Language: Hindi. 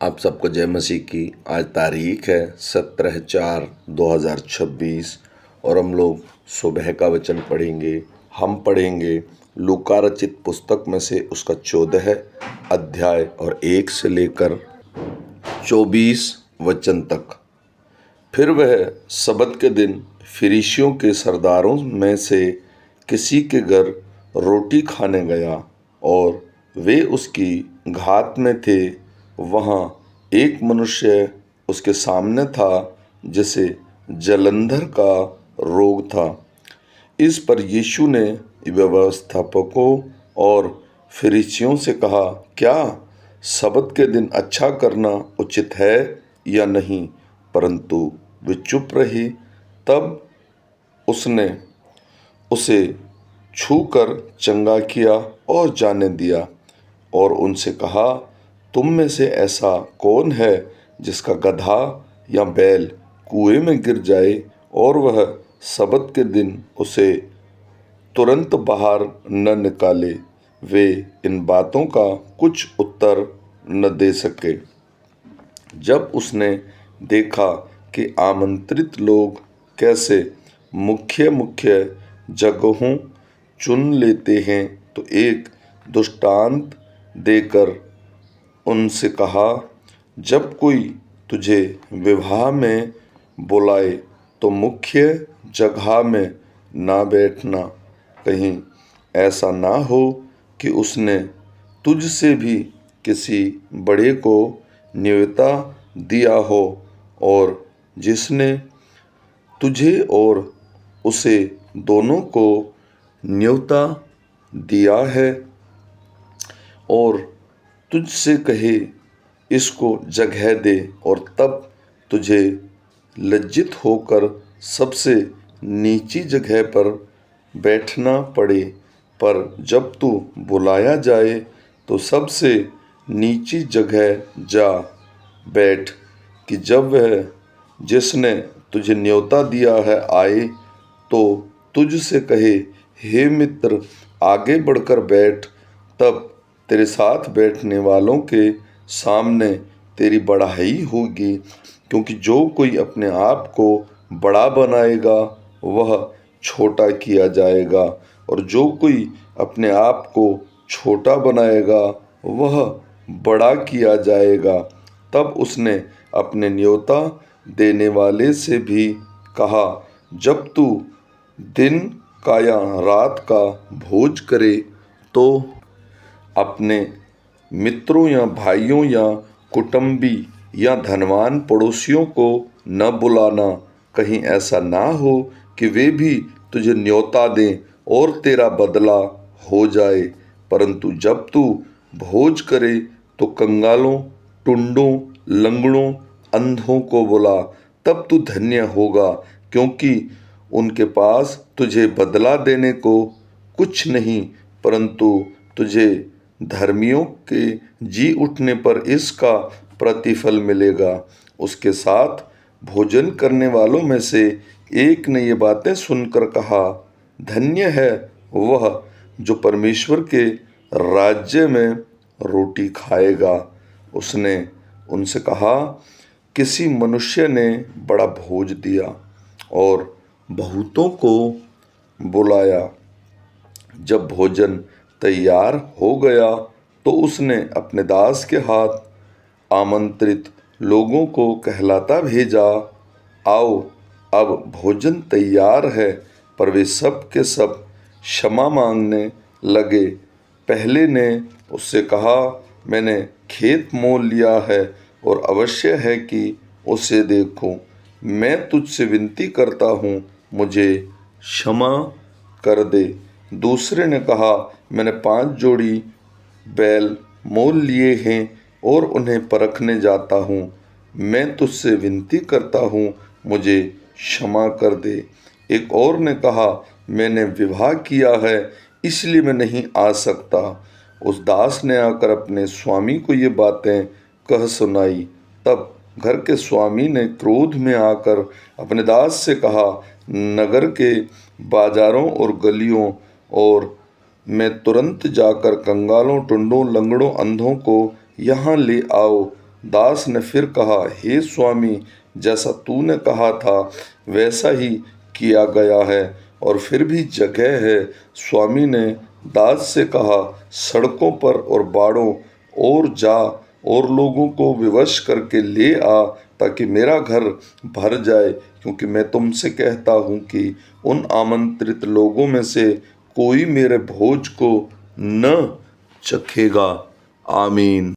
आप सबको जय मसीह की। आज तारीख है 17/4/2026 और हम लोग सुबह का वचन पढ़ेंगे। हम पढ़ेंगे लूका रचित पुस्तक में से उसका 14 अध्याय और 1 से लेकर 24 वचन तक। फिर वह सबत के दिन फरीसियों के सरदारों में से किसी के घर रोटी खाने गया और वे उसकी घात में थे। वहाँ एक मनुष्य उसके सामने था जिसे जलंधर का रोग था। इस पर यीशु ने व्यवस्थापकों और फरीसियों से कहा, क्या सबत के दिन अच्छा करना उचित है या नहीं? परंतु वे चुप रहे। तब उसने उसे छूकर चंगा किया और जाने दिया और उनसे कहा, तुम में से ऐसा कौन है जिसका गधा या बैल कुएं में गिर जाए और वह सबत के दिन उसे तुरंत बाहर न निकाले? वे इन बातों का कुछ उत्तर न दे सके। जब उसने देखा कि आमंत्रित लोग कैसे मुख्य मुख्य जगहों चुन लेते हैं, तो एक दृष्टांत देकर उनसे कहा, जब कोई तुझे विवाह में बुलाए तो मुख्य जगह में ना बैठना। कहीं ऐसा ना हो कि उसने तुझसे भी किसी बड़े को न्योता दिया हो और जिसने तुझे और उसे दोनों को न्योता दिया है और तुझसे कहे, इसको जगह दे, और तब तुझे लज्जित होकर सबसे नीची जगह पर बैठना पड़े। पर जब तू बुलाया जाए तो सबसे नीची जगह जा बैठ, कि जब वह जिसने तुझे न्योता दिया है आए तो तुझसे कहे, हे मित्र, आगे बढ़कर बैठ। तब तेरे साथ बैठने वालों के सामने तेरी बढ़ाई होगी, क्योंकि जो कोई अपने आप को बड़ा बनाएगा वह छोटा किया जाएगा, और जो कोई अपने आप को छोटा बनाएगा वह बड़ा किया जाएगा। तब उसने अपने न्योता देने वाले से भी कहा, जब तू दिन का या रात का भोज करे तो अपने मित्रों या भाइयों या कुटुंबी या धनवान पड़ोसियों को न बुलाना। कहीं ऐसा ना हो कि वे भी तुझे न्योता दें और तेरा बदला हो जाए। परंतु जब तू भोज करे तो कंगालों, टुंडों, लंगड़ों, अंधों को बुला, तब तू धन्य होगा, क्योंकि उनके पास तुझे बदला देने को कुछ नहीं, परंतु तुझे धर्मियों के जी उठने पर इसका प्रतिफल मिलेगा। उसके साथ भोजन करने वालों में से एक ने ये बातें सुनकर कहा, धन्य है वह जो परमेश्वर के राज्य में रोटी खाएगा। उसने उनसे कहा, किसी मनुष्य ने बड़ा भोज दिया और बहुतों को बुलाया। जब भोजन तैयार हो गया तो उसने अपने दास के हाथ आमंत्रित लोगों को कहलाता भेजा, आओ, अब भोजन तैयार है। पर वे सब के सब क्षमा मांगने लगे। पहले ने उससे कहा, मैंने खेत मोल लिया है और अवश्य है कि उसे देखूं। मैं तुझसे विनती करता हूँ, मुझे क्षमा कर दे। दूसरे ने कहा, मैंने 5 जोड़ी बैल मोल लिए हैं और उन्हें परखने जाता हूँ। मैं तुझसे विनती करता हूँ, मुझे क्षमा कर दे। एक और ने कहा, मैंने विवाह किया है इसलिए मैं नहीं आ सकता। उस दास ने आकर अपने स्वामी को ये बातें कह सुनाई। तब घर के स्वामी ने क्रोध में आकर अपने दास से कहा, नगर के बाजारों और गलियों और मैं तुरंत जाकर कंगालों, टुंडों, लंगड़ों, अंधों को यहाँ ले आओ, दास ने फिर कहा, हे स्वामी, जैसा तूने कहा था वैसा ही किया गया है और फिर भी जगह है। स्वामी ने दास से कहा, सड़कों पर और बाड़ों और जा और लोगों को विवश करके ले आ, ताकि मेरा घर भर जाए, क्योंकि मैं तुमसे कहता हूँ कि उन आमंत्रित लोगों में से कोई मेरे भोज को न चखेगा। आमीन।